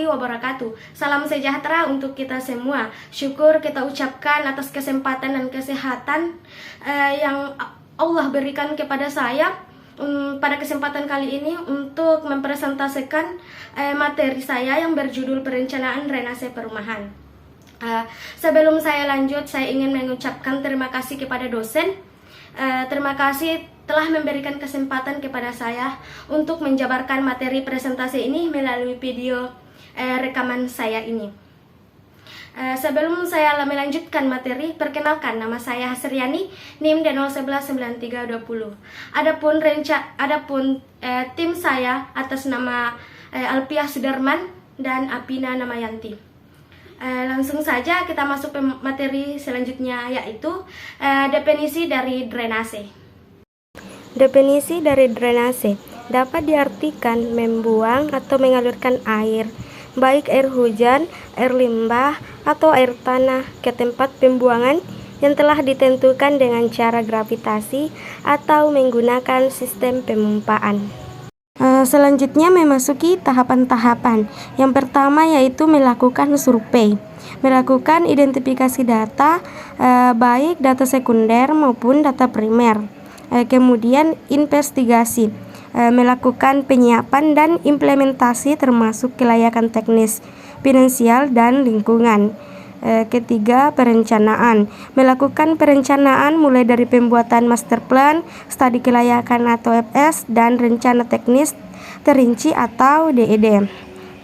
wabarakatuh. Salam sejahtera untuk kita semua. Syukur kita ucapkan atas kesempatan dan kesehatan yang Allah berikan kepada saya pada kesempatan kali ini untuk mempresentasikan materi saya yang berjudul Perencanaan Drainase Perumahan. Sebelum saya lanjut, saya ingin mengucapkan terima kasih kepada dosen. Terima kasih telah memberikan kesempatan kepada saya untuk menjabarkan materi presentasi ini melalui video rekaman saya ini. Sebelum saya melanjutkan materi, perkenalkan, nama saya Hasriani, NIM D0119320. Adapun tim saya atas nama Alpiah Sudarman dan Apina Namayanti. Langsung saja kita masuk ke materi selanjutnya, yaitu definisi dari drainase. Definisi dari drainase dapat diartikan membuang atau mengalirkan air, baik air hujan, air limbah, atau air tanah ke tempat pembuangan yang telah ditentukan dengan cara gravitasi atau menggunakan sistem pemumpaan. Selanjutnya memasuki tahapan-tahapan. Yang pertama yaitu melakukan survei, melakukan identifikasi data, baik data sekunder maupun data primer. Kemudian investigasi, melakukan penyiapan dan implementasi termasuk kelayakan teknis, finansial, dan lingkungan. Ketiga, perencanaan, melakukan perencanaan mulai dari pembuatan master plan, studi kelayakan atau FS, dan rencana teknis terinci atau DED.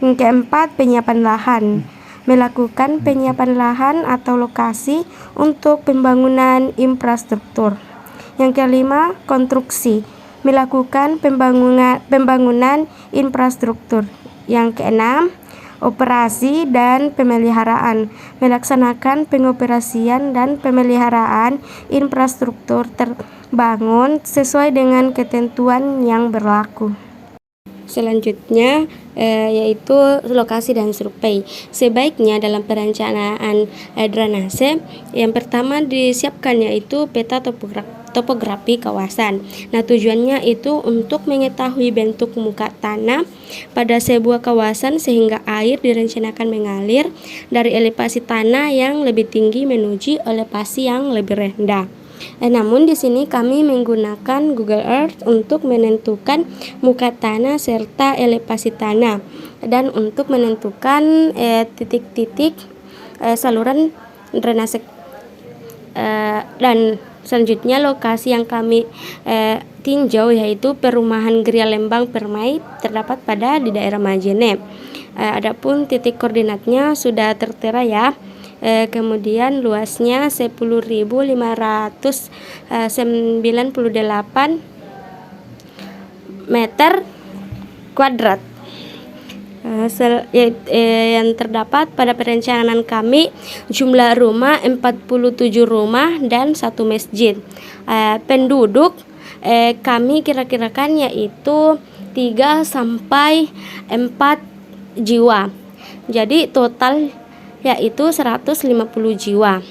Keempat, penyiapan lahan, melakukan penyiapan lahan atau lokasi untuk pembangunan infrastruktur. Yang kelima, konstruksi, melakukan pembangunan infrastruktur. Yang keenam, operasi dan pemeliharaan, melaksanakan pengoperasian dan pemeliharaan infrastruktur terbangun sesuai dengan ketentuan yang berlaku. Selanjutnya yaitu lokasi dan survei. Sebaiknya dalam perencanaan drainase, yang pertama disiapkan yaitu peta topografi kawasan. Nah, tujuannya itu untuk mengetahui bentuk muka tanah pada sebuah kawasan sehingga air direncanakan mengalir dari elevasi tanah yang lebih tinggi menuju elevasi yang lebih rendah. Namun di sini kami menggunakan Google Earth untuk menentukan muka tanah serta elevasi tanah dan untuk menentukan titik-titik saluran drainase dan selanjutnya lokasi yang kami tinjau yaitu perumahan Gria Lembang Permai terdapat di daerah Majene. Adapun titik koordinatnya sudah tertera ya. Kemudian luasnya 10.598 meter kuadrat. Yang terdapat pada perencanaan kami jumlah rumah 47 rumah dan 1 masjid. Penduduk kami kira-kirakan yaitu 3 sampai 4 jiwa. Jadi total yaitu 150 jiwa.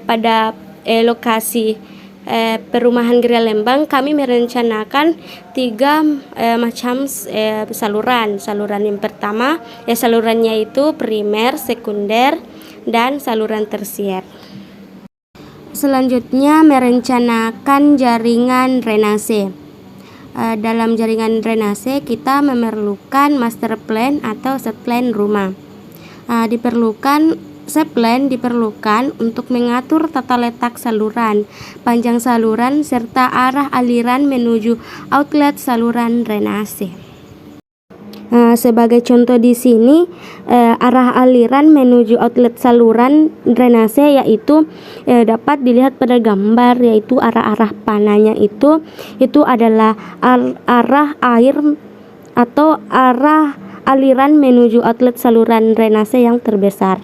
Pada lokasi perumahan Gria Lembang kami merencanakan 3 macam saluran. Saluran yang pertama salurannya itu primer, sekunder, dan saluran tersier. Selanjutnya merencanakan jaringan drainase. Dalam jaringan drainase kita memerlukan master plan atau set plan rumah. Set plan diperlukan untuk mengatur tata letak saluran, panjang saluran, serta arah aliran menuju outlet saluran drainase. Sebagai contoh di sini, arah aliran menuju outlet saluran drainase yaitu dapat dilihat pada gambar, yaitu arah-arah panahnya itu adalah arah air atau arah aliran menuju outlet saluran drainase yang terbesar.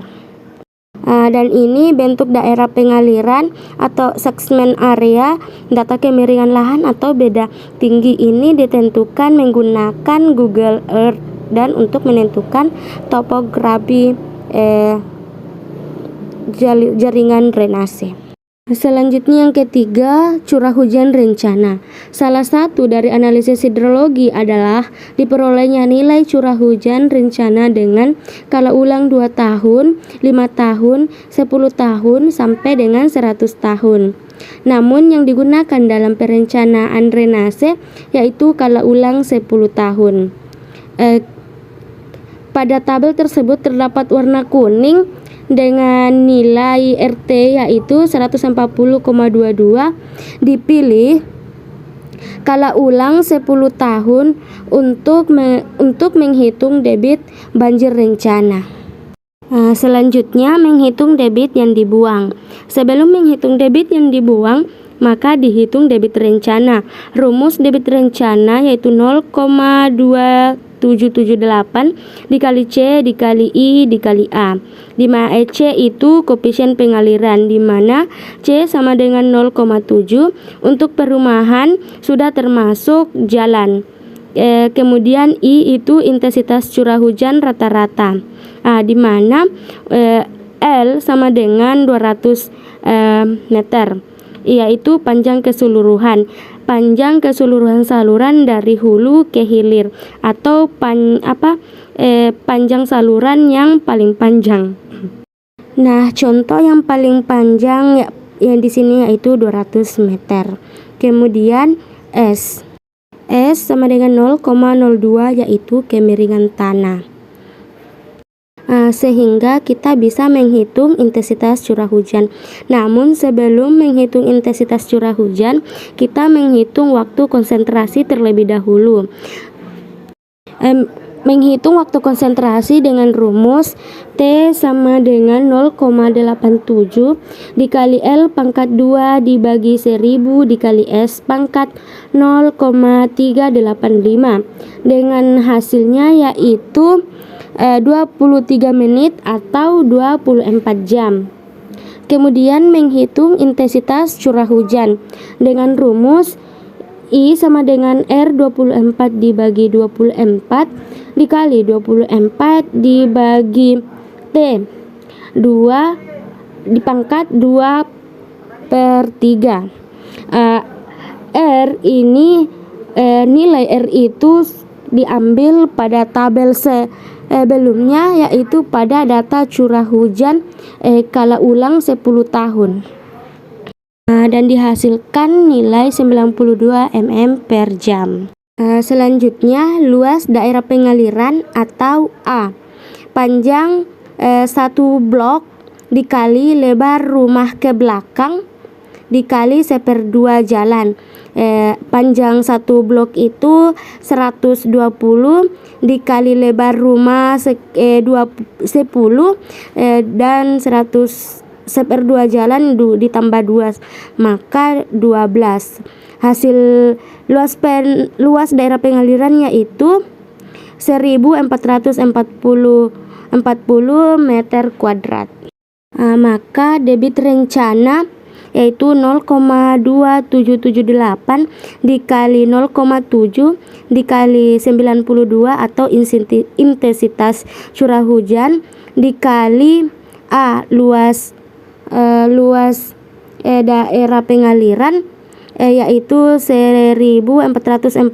Dan ini bentuk daerah pengaliran atau catchment area. Data kemiringan lahan atau beda tinggi ini ditentukan menggunakan Google Earth dan untuk menentukan topografi jaringan drainase. Selanjutnya yang ketiga, curah hujan rencana. Salah satu dari analisis hidrologi adalah diperolehnya nilai curah hujan rencana dengan skala ulang 2 tahun, 5 tahun, 10 tahun, sampai dengan 100 tahun. Namun yang digunakan dalam perencanaan drainase yaitu skala ulang 10 tahun. Pada tabel tersebut terdapat warna kuning dengan nilai RT yaitu 140,22 dipilih skala ulang 10 tahun untuk menghitung debit banjir rencana. Selanjutnya menghitung debit yang dibuang. Sebelum menghitung debit yang dibuang, maka dihitung debit rencana. Rumus debit rencana yaitu 0,2778 dikali C dikali I dikali A, di mana C itu koefisien pengaliran, di mana C sama dengan 0,7 untuk perumahan sudah termasuk jalan. Kemudian I itu intensitas curah hujan rata-rata, di mana L sama dengan 200 meter, yaitu panjang keseluruhan saluran dari hulu ke hilir, atau panjang saluran yang paling panjang. Nah, contoh yang paling panjang yang di sini yaitu 200 meter. Kemudian S sama dengan 0,02 yaitu kemiringan tanah. Sehingga kita bisa menghitung intensitas curah hujan. Namun sebelum menghitung intensitas curah hujan, kita menghitung waktu konsentrasi terlebih dahulu. Menghitung waktu konsentrasi dengan rumus T sama dengan 0,87 dikali L pangkat 2 dibagi 1000 dikali S pangkat 0,385, dengan hasilnya yaitu 23 menit atau 24 jam. Kemudian menghitung intensitas curah hujan dengan rumus I sama dengan R24 dibagi 24 dikali 24 dibagi T 2 dipangkat 2/3. R ini nilai R itu diambil pada tabel sebelumnya, yaitu pada data curah hujan skala ulang 10 tahun. Dan dihasilkan nilai 92 mm per jam. Selanjutnya luas daerah pengaliran atau A. Panjang satu blok dikali lebar rumah ke belakang dikali 1/2 jalan. Panjang satu blok itu 120 dikali lebar rumah 10 dan 1/2 jalan ditambah 2, maka 12. Hasil luas daerah pengaliran yaitu 1440 meter kuadrat. Maka debit rencana yaitu 0,2778 dikali 0,7 dikali 92 atau intensitas curah hujan dikali A luas daerah pengaliran yaitu 1440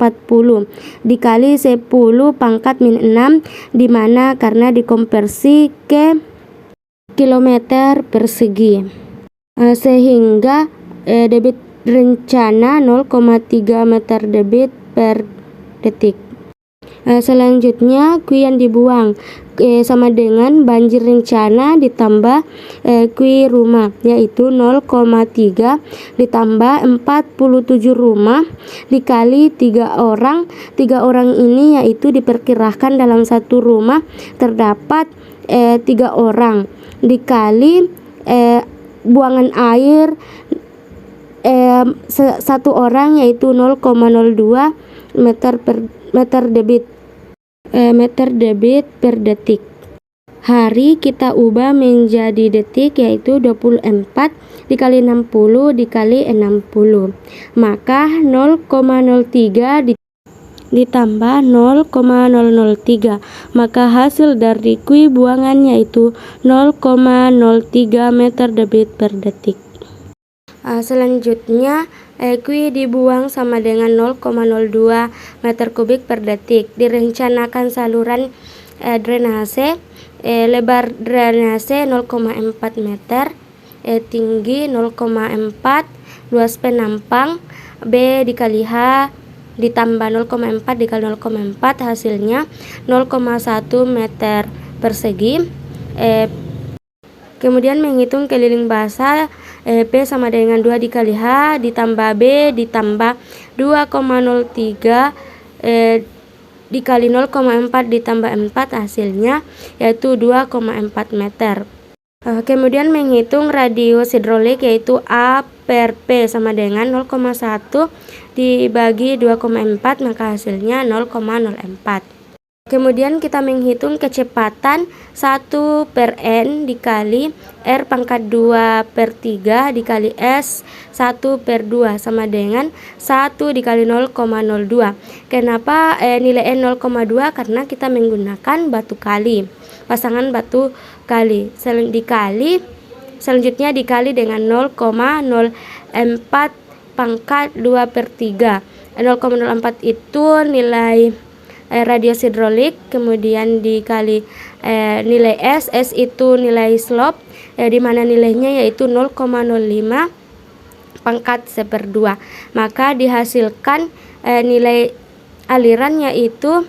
dikali 10 pangkat min 6, di mana karena dikonversi ke kilometer persegi, sehingga debit rencana 0,3 meter debit per detik. Selanjutnya Q yang dibuang sama dengan banjir rencana ditambah Q rumah, yaitu 0,3 ditambah 47 rumah dikali 3 orang. 3 orang ini yaitu diperkirakan dalam satu rumah terdapat 3 orang dikali buangan air satu orang yaitu 0,02 meter debit per detik. Hari kita ubah menjadi detik, yaitu 24 dikali 60 dikali 60, maka 0,03 ditambah 0,003, maka hasil dari Q buangan yaitu 0,03 meter debit per detik. Selanjutnya, Q dibuang sama dengan 0,02 meter kubik per detik. Direncanakan saluran drainase, lebar drainase 0,4 meter, tinggi 0,4, luas penampang B dikali H ditambah 0,4 dikali 0,4, hasilnya 0,1 meter persegi. Kemudian menghitung keliling basah, P sama dengan 2 dikali H ditambah B ditambah 2,03 dikali 0,4 ditambah 4, hasilnya yaitu 2,4 meter. Kemudian menghitung radius hidrolik, yaitu A per P sama dengan 0,1 dibagi 2,4, maka hasilnya 0,04. Kemudian kita menghitung kecepatan 1 per N dikali R pangkat 2 per 3 dikali S 1 per 2 sama dengan 1 dikali 0,02. Kenapa nilai N 0,2? Karena kita menggunakan batu kali, pasangan batu kali. Selanjutnya dikali dengan 0,04 pangkat 2 per 3. 0,04 itu nilai radius hidrolik, kemudian dikali nilai S itu nilai slope, di mana nilainya yaitu 0,05 pangkat 1/2. Maka dihasilkan nilai aliran yaitu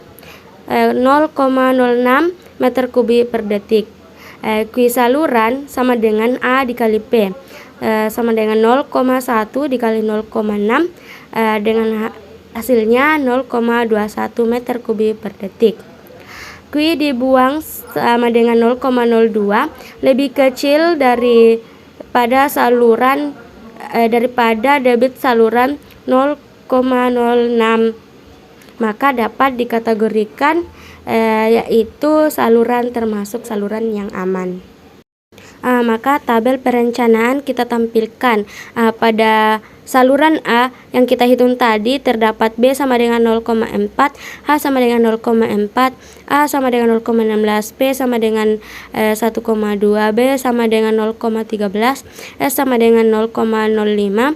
0,06 meter kubik per detik. Q saluran sama dengan A dikali P, sama dengan 0,1 dikali 0,6, dengan hasilnya 0,21 meter kubik per detik. Q dibuang sama dengan 0,02, lebih kecil daripada debit saluran 0,06, maka dapat dikategorikan yaitu saluran termasuk saluran yang aman. Maka tabel perencanaan kita tampilkan. Pada saluran A yang kita hitung tadi terdapat B sama dengan 0,4, H sama dengan 0,4, A sama dengan 0,16, P sama dengan 1,2, B sama dengan 0,13, S sama dengan 0,05,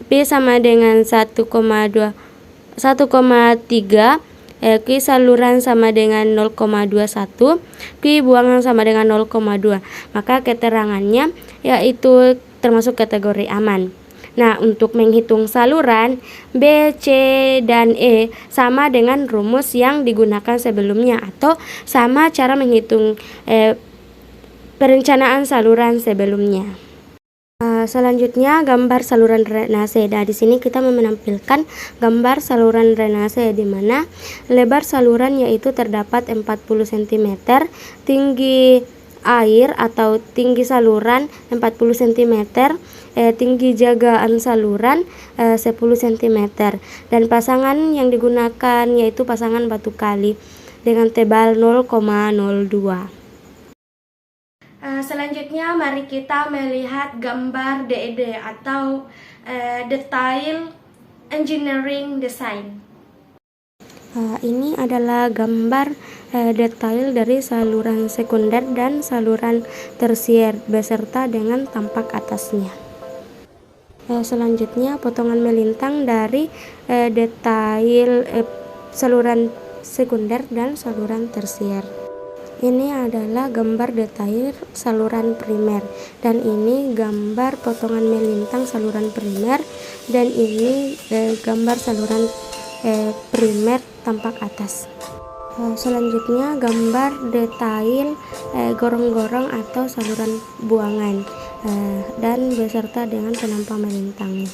P sama dengan 1,3, Q saluran sama dengan 0,21, Q buangan sama dengan 0,2. Maka keterangannya yaitu termasuk kategori aman. Nah, untuk menghitung saluran B, C, dan E sama dengan rumus yang digunakan sebelumnya, atau sama cara menghitung perencanaan saluran sebelumnya. Selanjutnya gambar saluran drainase. Nah, di sini kita menampilkan gambar saluran drainase di mana lebar saluran yaitu terdapat 40 cm, tinggi air atau tinggi saluran 40 cm, tinggi jagaan saluran 10 cm, dan pasangan yang digunakan yaitu pasangan batu kali dengan tebal 0,02. Selanjutnya mari kita melihat gambar DED atau Detail Engineering Design. Ini adalah gambar detail dari saluran sekunder dan saluran tersier beserta dengan tampak atasnya. Selanjutnya potongan melintang dari detail saluran sekunder dan saluran tersier. Ini adalah gambar detail saluran primer, dan ini gambar potongan melintang saluran primer, dan ini gambar saluran primer tampak atas. Selanjutnya gambar detail gorong-gorong atau saluran buangan dan beserta dengan penampang melintangnya.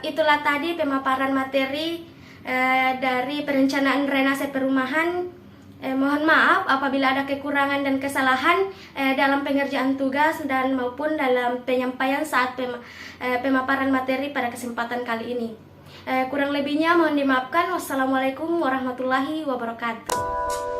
Itulah tadi pemaparan materi dari perencanaan drainase perumahan. Mohon maaf apabila ada kekurangan dan kesalahan dalam pengerjaan tugas dan maupun dalam penyampaian saat pemaparan materi pada kesempatan kali ini. Kurang lebihnya mohon dimaafkan. Wassalamualaikum warahmatullahi wabarakatuh.